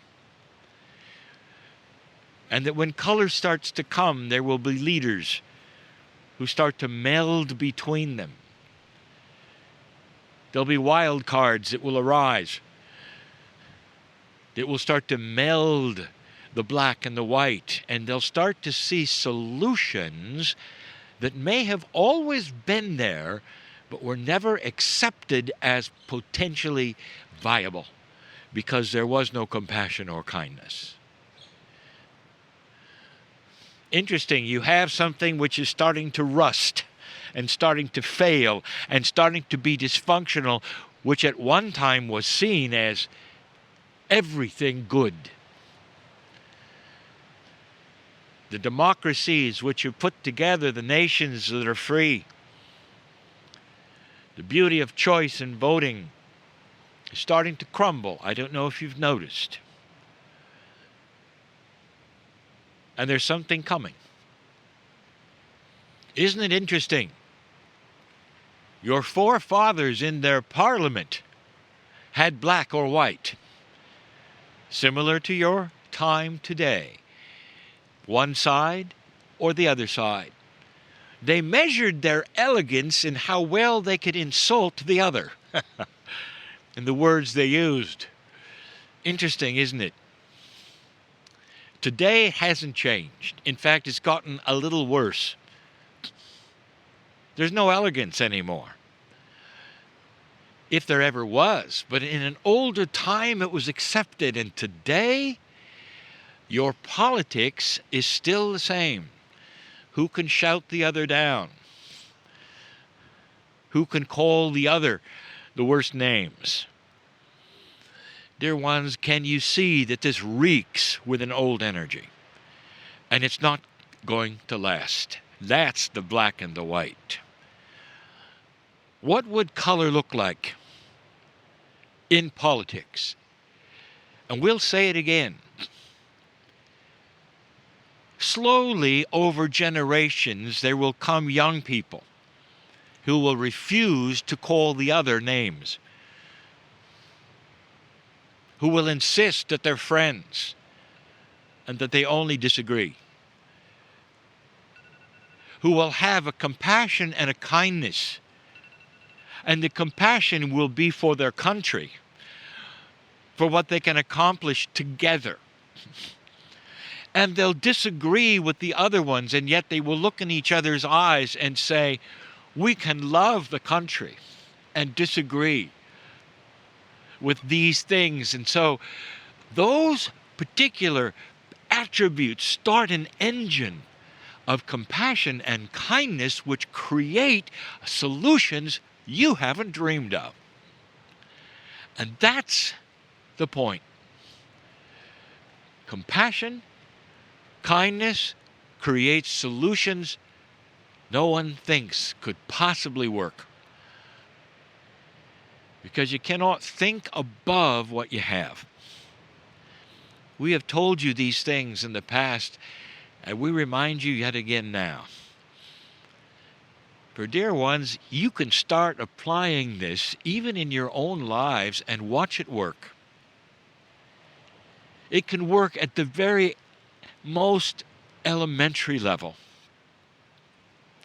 And that when color starts to come, there will be leaders who start to meld between them. There'll be wild cards that will arise. It will start to meld the black and the white, and they'll start to see solutions that may have always been there, but were never accepted as potentially viable because there was no compassion or kindness. Interesting, you have something which is starting to rust and starting to fail and starting to be dysfunctional, which at one time was seen as everything good. The democracies which have put together the nations that are free, the beauty of choice and voting is starting to crumble. I don't know if you've noticed. And there's something coming. Isn't it interesting? Your forefathers in their parliament had black or white, similar to your time today. One side or the other side. They measured their elegance in how well they could insult the other. In the words they used. Interesting, isn't it? Today it hasn't changed. In fact, it's gotten a little worse. There's no elegance anymore. if there ever was. But in an older time, it was accepted. And today, your politics is still the same. Who can shout the other down? Who can call the other the worst names? Dear ones, can you see that this reeks with an old energy? And it's not going to last. That's the black and the white. What would color look like in politics? And we'll say it again. Slowly, over generations, there will come young people who will refuse to call the other names, who will insist that they're friends and that they only disagree, who will have a compassion and a kindness, and the compassion will be for their country, for what they can accomplish together. And they'll disagree with the other ones, and yet they will look in each other's eyes and say, we can love the country and disagree with these things. And so those particular attributes start an engine of compassion and kindness which create solutions you haven't dreamed of. And that's the point. Compassion, kindness creates solutions no one thinks could possibly work. Because you cannot think above what you have. We have told you these things in the past, and we remind you yet again now. For dear ones, you can start applying this even in your own lives and watch it work. It can work at the very most elementary level.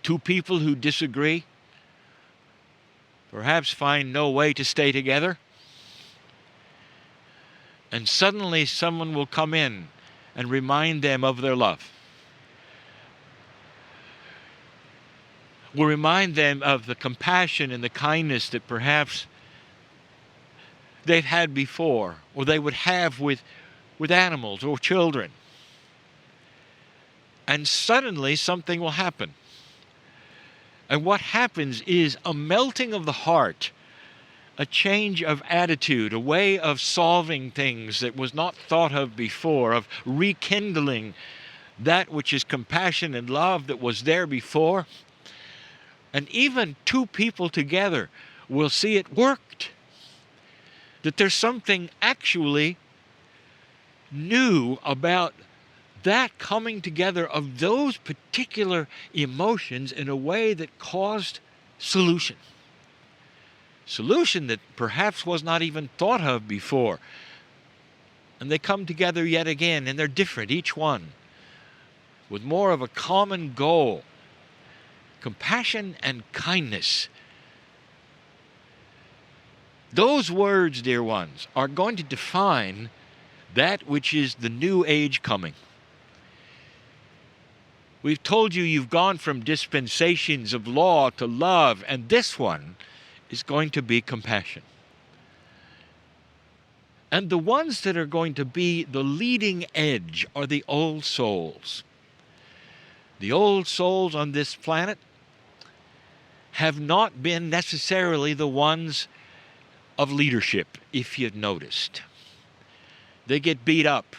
Two people who disagree, perhaps find no way to stay together, and suddenly someone will come in and remind them of their love. Will remind them of the compassion and the kindness that perhaps they've had before, or they would have with animals or children. And suddenly something will happen. And what happens is a melting of the heart, a change of attitude, a way of solving things that was not thought of before, of rekindling that which is compassion and love that was there before. And even two people together will see it worked. That there's something actually new about that coming together of those particular emotions in a way that caused solution. Solution that perhaps was not even thought of before. And they come together yet again, and they're different, each one, with more of a common goal. Compassion and kindness. Those words, dear ones, are going to define that which is the new age coming. We've told you you've gone from dispensations of law to love, and this one is going to be compassion. And the ones that are going to be the leading edge are the old souls. The old souls on this planet have not been necessarily the ones of leadership, if you've noticed. They get beat up.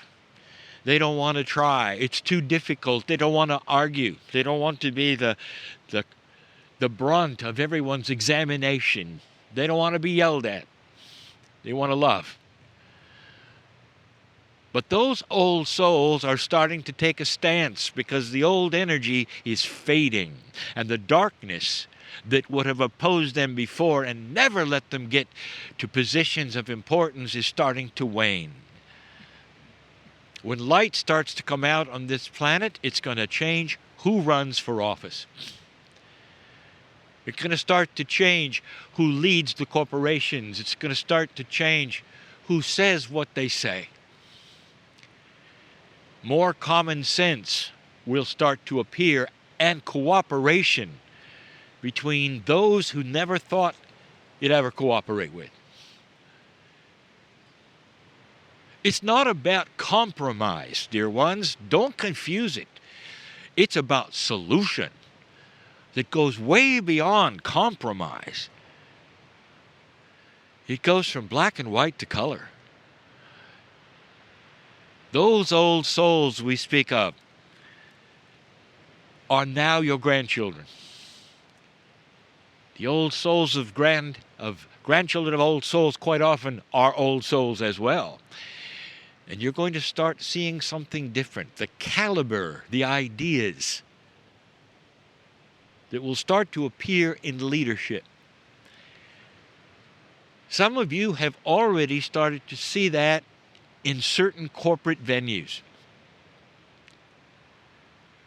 They don't want to try. It's too difficult. They don't want to argue. They don't want to be the brunt of everyone's examination. They don't want to be yelled at. They want to love. But those old souls are starting to take a stance because the old energy is fading. And the darkness that would have opposed them before and never let them get to positions of importance is starting to wane. When light starts to come out on this planet, it's going to change who runs for office. It's going to start to change who leads the corporations. It's going to start to change who says what they say. More common sense will start to appear, and cooperation between those who never thought you'd ever cooperate with. It's not about compromise, dear ones. Don't confuse it. It's about solution that goes way beyond compromise. It goes from black and white to color. Those old souls we speak of are now your grandchildren. The old souls of grandchildren of old souls quite often are old souls as well. And you're going to start seeing something different. The caliber, the ideas that will start to appear in leadership. Some of you have already started to see that in certain corporate venues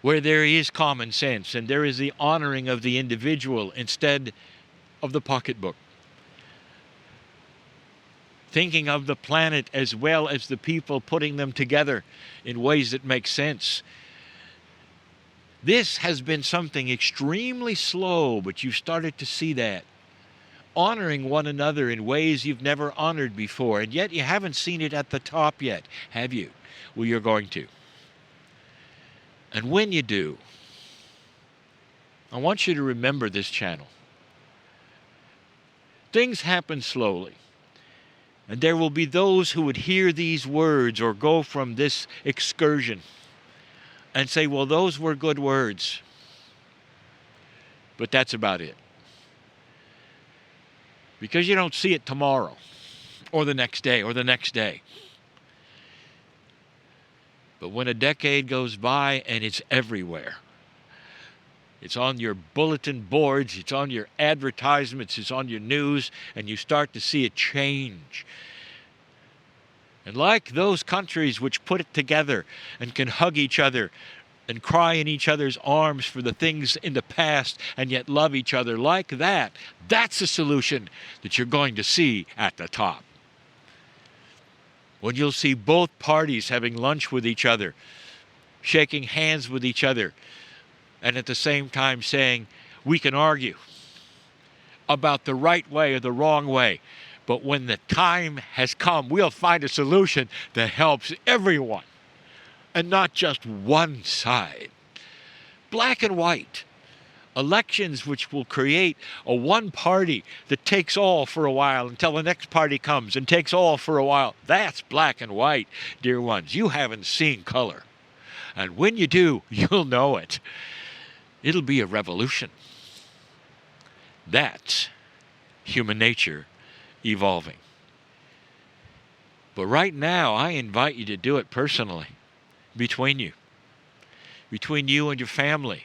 where there is common sense and there is the honoring of the individual instead of the pocketbook. Thinking of the planet as well as the people, putting them together in ways that make sense. This has been something extremely slow, but you've started to see that. Honoring one another in ways you've never honored before, and yet you haven't seen it at the top yet, have you? Well, you're going to. And when you do, I want you to remember this channel. Things happen slowly. And there will be those who would hear these words or go from this excursion and say, well, those were good words. But that's about it. Because you don't see it tomorrow or the next day or the next day. But when a decade goes by and it's everywhere, it's on your bulletin boards, it's on your advertisements, it's on your news, and you start to see it change. And like those countries which put it together and can hug each other and cry in each other's arms for the things in the past and yet love each other like that, that's a solution that you're going to see at the top. When you'll see both parties having lunch with each other, shaking hands with each other, and at the same time saying, we can argue about the right way or the wrong way, but when the time has come, we'll find a solution that helps everyone and not just one side. Black and white. Elections which will create a one party that takes all for a while until the next party comes and takes all for a while. That's black and white, dear ones. You haven't seen color. And when you do, you'll know it. It'll be a revolution. That's human nature evolving. But right now, I invite you to do it personally, between you and your family,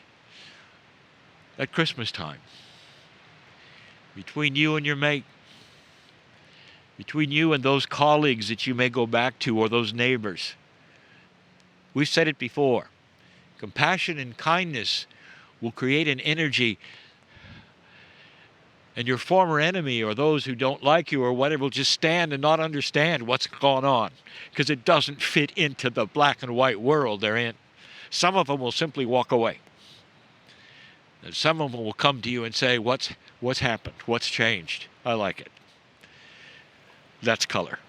at Christmas time, between you and your mate, between you and those colleagues that you may go back to or those neighbors. We've said it before. Compassion and kindness will create an energy, and your former enemy or those who don't like you or whatever will just stand and not understand what's going on because it doesn't fit into the black and white world they're in. Some of them will simply walk away. And some of them will come to you and say, what's happened? What's changed? I like it. That's color.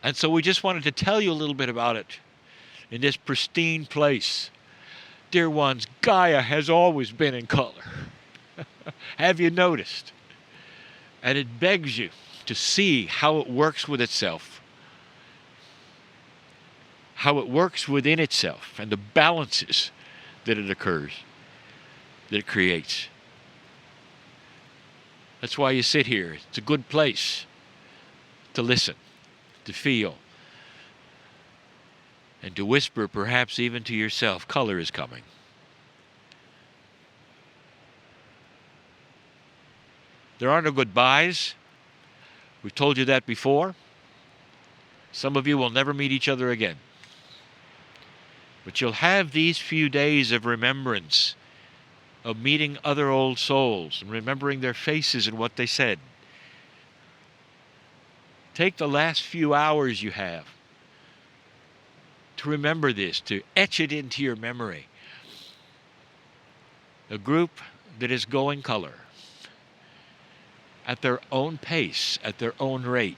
And so we just wanted to tell you a little bit about it in this pristine place. Dear ones, Gaia has always been in color. Have you noticed? And it begs you to see how it works with itself, how it works within itself, and the balances that it occurs, that it creates. That's why you sit here. It's a good place to listen, to feel, and to whisper perhaps even to yourself, color is coming. There are no goodbyes. We've told you that before. Some of you will never meet each other again. But you'll have these few days of remembrance, of meeting other old souls and remembering their faces and what they said. Take the last few hours you have to remember this, to etch it into your memory. A group that is going color. at their own pace, at their own rate.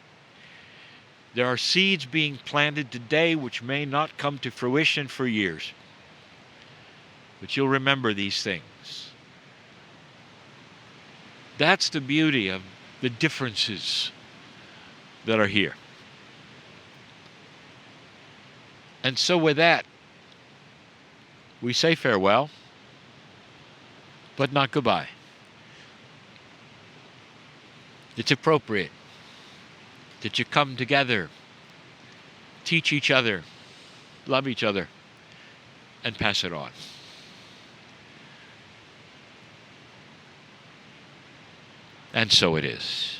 There are seeds being planted today which may not come to fruition for years. But you'll remember these things. That's the beauty of the differences that are here. And so with that, we say farewell, but not goodbye. It's appropriate that you come together, teach each other, love each other, and pass it on. And so it is.